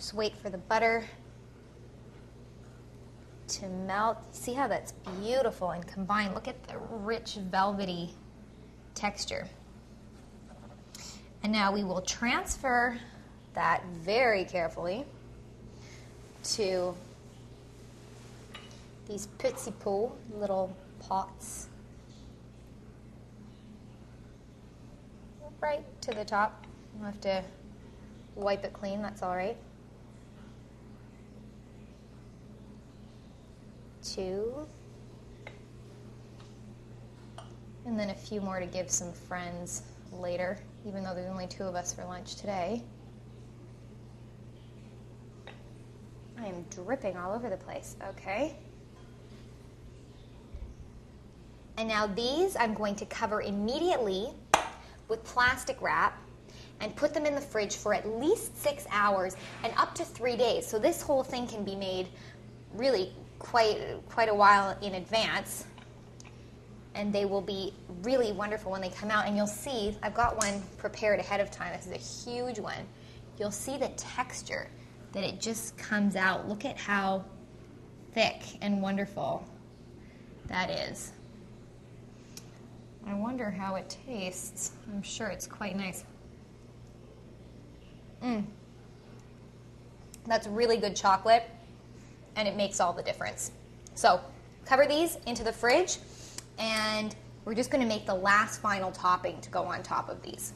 Just wait for the butter to melt. See how that's beautiful and combined. Look at the rich velvety texture. And now we will transfer that very carefully to these petit pots, little pots, right to the top. You'll have to wipe it clean, that's all right. 2. And then a few more to give some friends later, even though there's only 2 of us for lunch today. I am dripping all over the place, okay? And now these I'm going to cover immediately with plastic wrap and put them in the fridge for at least 6 hours and up to 3 days. So this whole thing can be made really quite a while in advance, and they will be really wonderful when they come out. And you'll see, I've got one prepared ahead of time. This is a huge one. You'll see the texture that it just comes out. Look at how thick and wonderful that is. I wonder how it tastes. I'm sure it's quite nice. That's really good chocolate, and it makes all the difference. So cover these into the fridge, and we're just going to make the last final topping to go on top of these.